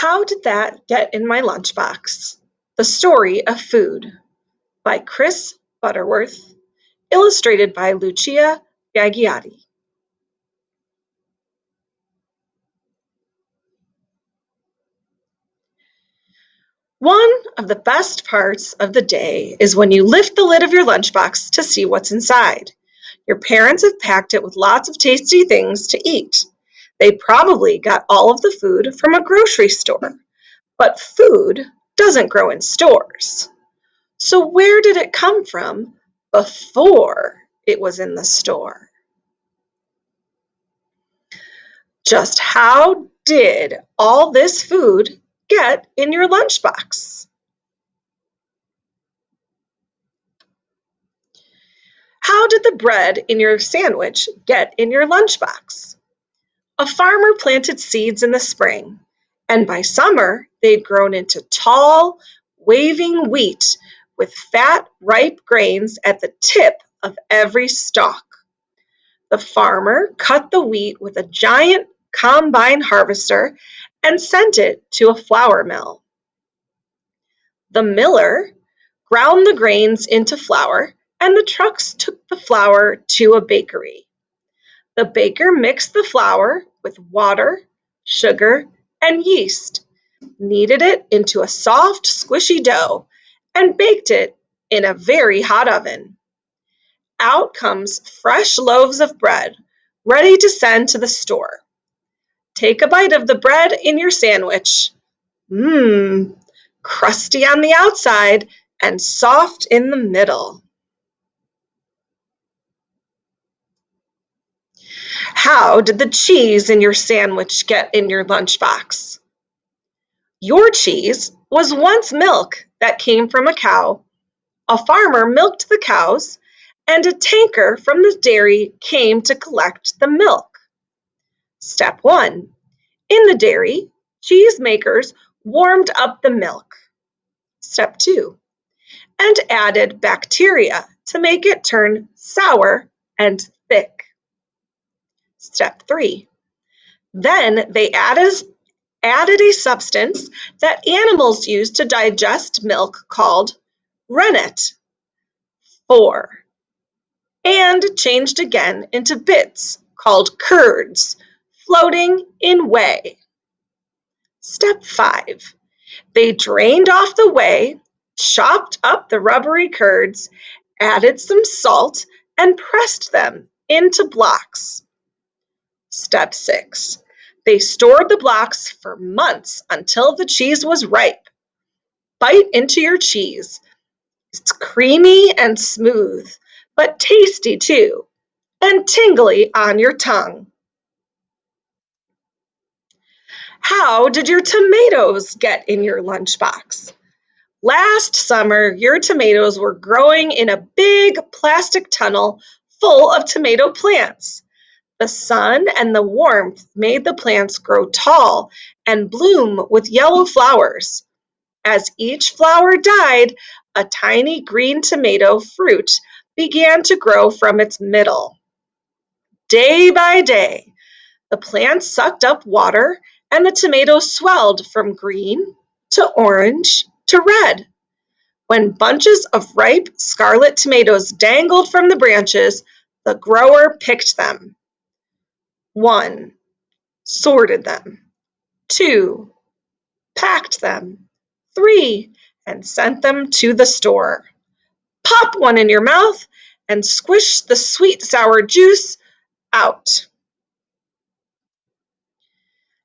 How Did That Get in My Lunchbox? The Story of Food by Chris Butterworth, illustrated by Lucia Gaggiotti. One of the best parts of the day is when you lift the lid of your lunchbox to see what's inside. Your parents have packed it with lots of tasty things to eat. They probably got all of the food from a grocery store, but food doesn't grow in stores. So where did it come from before it was in the store? Just how did all this food get in your lunchbox? How did the bread in your sandwich get in your lunchbox? A farmer planted seeds in the spring, and by summer they'd grown into tall, waving wheat with fat, ripe grains at the tip of every stalk. The farmer cut the wheat with a giant combine harvester and sent it to a flour mill. The miller ground the grains into flour, and the trucks took the flour to a bakery. The baker mixed the flour with water, sugar, and yeast, kneaded it into a soft, squishy dough, and baked it in a very hot oven. Out comes fresh loaves of bread, ready to send to the store. Take a bite of the bread in your sandwich. Mmm, crusty on the outside and soft in the middle. How did the cheese in your sandwich get in your lunchbox? Your cheese was once milk that came from a cow. A farmer milked the cows, and a tanker from the dairy came to collect the milk. Step 1. In the dairy, cheesemakers warmed up the milk. Step 2. And added bacteria to make it turn sour and thick. Step 3. Then they added a substance that animals use to digest milk called rennet. 4. And changed again into bits called curds, floating in whey. Step 5. They drained off the whey, chopped up the rubbery curds, added some salt, and pressed them into blocks. Step 6. They stored the blocks for months until the cheese was ripe. Bite into your cheese. It's creamy and smooth, but tasty too, and tingly on your tongue. How did your tomatoes get in your lunchbox? Last summer, your tomatoes were growing in a big plastic tunnel full of tomato plants. The sun and the warmth made the plants grow tall and bloom with yellow flowers. As each flower died, a tiny green tomato fruit began to grow from its middle. Day by day, the plants sucked up water and the tomatoes swelled from green to orange to red. When bunches of ripe scarlet tomatoes dangled from the branches, the grower picked them. 1. Sorted them. 2. Packed them. 3. And sent them to the store. Pop one in your mouth and squish the sweet sour juice out.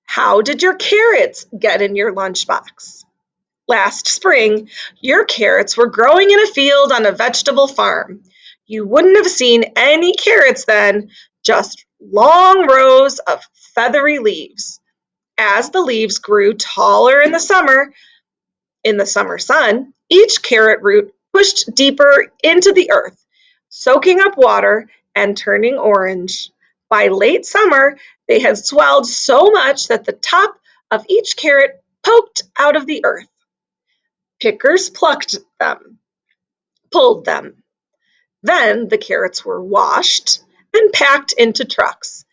How did your carrots get in your lunchbox? Last spring, your carrots were growing in a field on a vegetable farm. You wouldn't have seen any carrots then, just long rows of feathery leaves. As the leaves grew taller in the summer sun, each carrot root pushed deeper into the earth, soaking up water and turning orange. By late summer, they had swelled so much that the top of each carrot poked out of the earth. Pickers plucked them, pulled them. Then the carrots were washed and packed into trucks.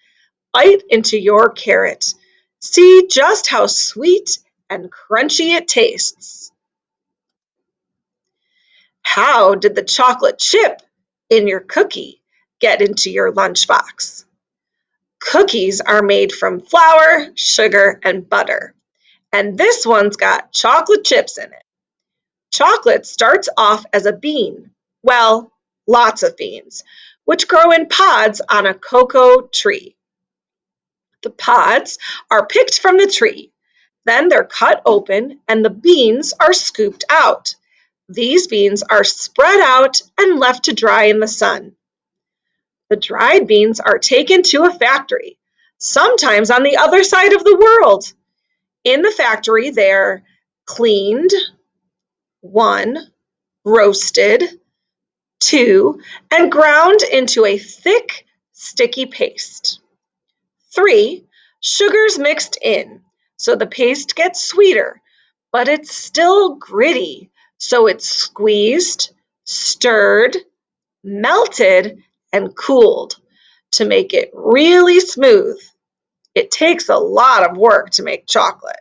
Bite into your carrot. See just how sweet and crunchy it tastes. How did the chocolate chip in your cookie get into your lunchbox? Cookies are made from flour, sugar, and butter, and this one's got chocolate chips in it. Chocolate starts off as a bean, well, lots of beans, which grow in pods on a cocoa tree. The pods are picked from the tree, then they're cut open and the beans are scooped out. These beans are spread out and left to dry in the sun. The dried beans are taken to a factory, sometimes on the other side of the world. In the factory, they're cleaned, 1, roasted, 2, and ground into a thick, sticky paste. 3, sugars mixed in, so the paste gets sweeter, but it's still gritty, so it's squeezed, stirred, melted, and cooled to make it really smooth. It takes a lot of work to make chocolate.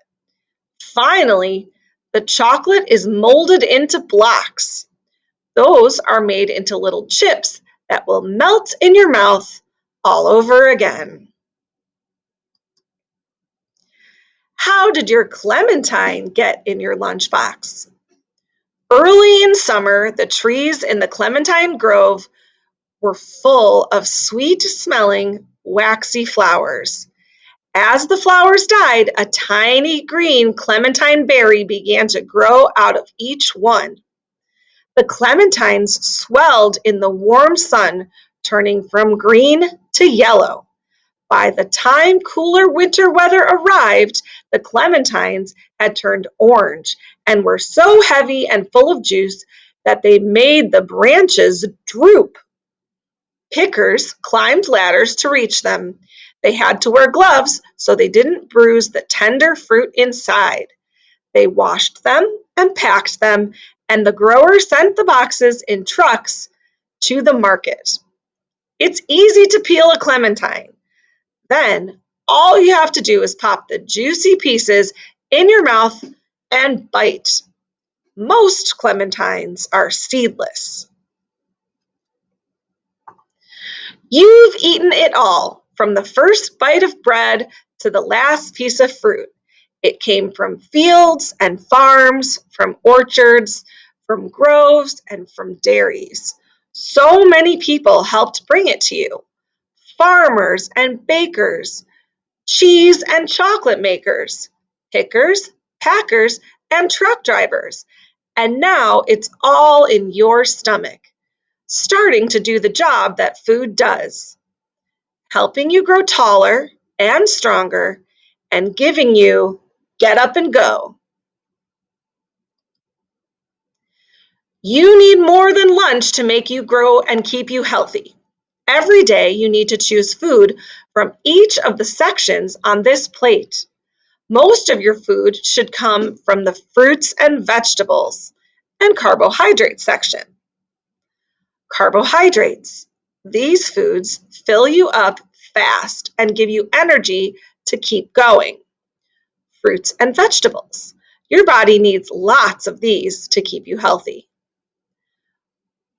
Finally, the chocolate is molded into blocks. Those are made into little chips that will melt in your mouth all over again. How did your Clementine get in your lunchbox? Early in summer, the trees in the Clementine Grove were full of sweet-smelling, waxy flowers. As the flowers died, a tiny green clementine berry began to grow out of each one. The clementines swelled in the warm sun, turning from green to yellow. By the time cooler winter weather arrived, the clementines had turned orange and were so heavy and full of juice that they made the branches droop. Pickers climbed ladders to reach them. They had to wear gloves so they didn't bruise the tender fruit inside. They washed them and packed them, and the grower sent the boxes in trucks to the market. It's easy to peel a clementine. Then all you have to do is pop the juicy pieces in your mouth and bite. Most clementines are seedless. You've eaten it all, from the first bite of bread to the last piece of fruit. It came from fields and farms, from orchards, from groves, and from dairies. So many people helped bring it to you. Farmers and bakers, cheese and chocolate makers, pickers, packers, and truck drivers. And now it's all in your stomach, starting to do the job that food does, helping you grow taller and stronger and giving you get up and go. You need more than lunch to make you grow and keep you healthy. Every day you need to choose food from each of the sections on this plate. Most of your food should come from the fruits and vegetables and carbohydrate section. Carbohydrates. These foods fill you up fast and give you energy to keep going. Fruits and vegetables. Your body needs lots of these to keep you healthy.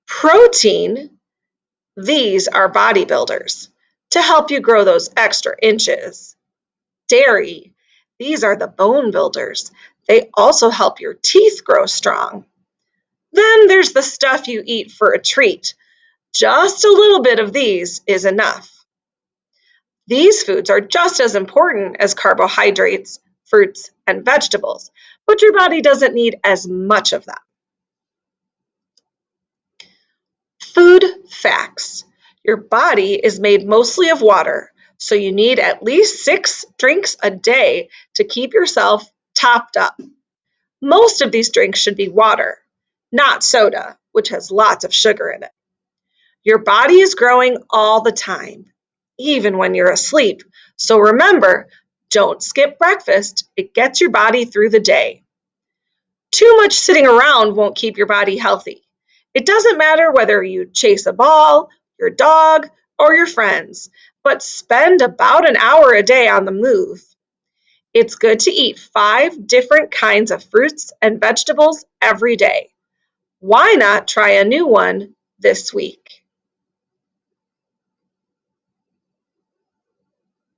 Protein. These are bodybuilders to help you grow those extra inches. Dairy. These are the bone builders. They also help your teeth grow strong. Then there's the stuff you eat for a treat. Just a little bit of these is enough. These foods are just as important as carbohydrates, fruits, and vegetables, but your body doesn't need as much of them. Food facts. Your body is made mostly of water, so you need at least 6 drinks a day to keep yourself topped up. Most of these drinks should be water, not soda, which has lots of sugar in it. Your body is growing all the time, even when you're asleep. So remember, don't skip breakfast. It gets your body through the day. Too much sitting around won't keep your body healthy. It doesn't matter whether you chase a ball, your dog, or your friends, but spend about an hour a day on the move. It's good to eat 5 different kinds of fruits and vegetables every day. Why not try a new one this week?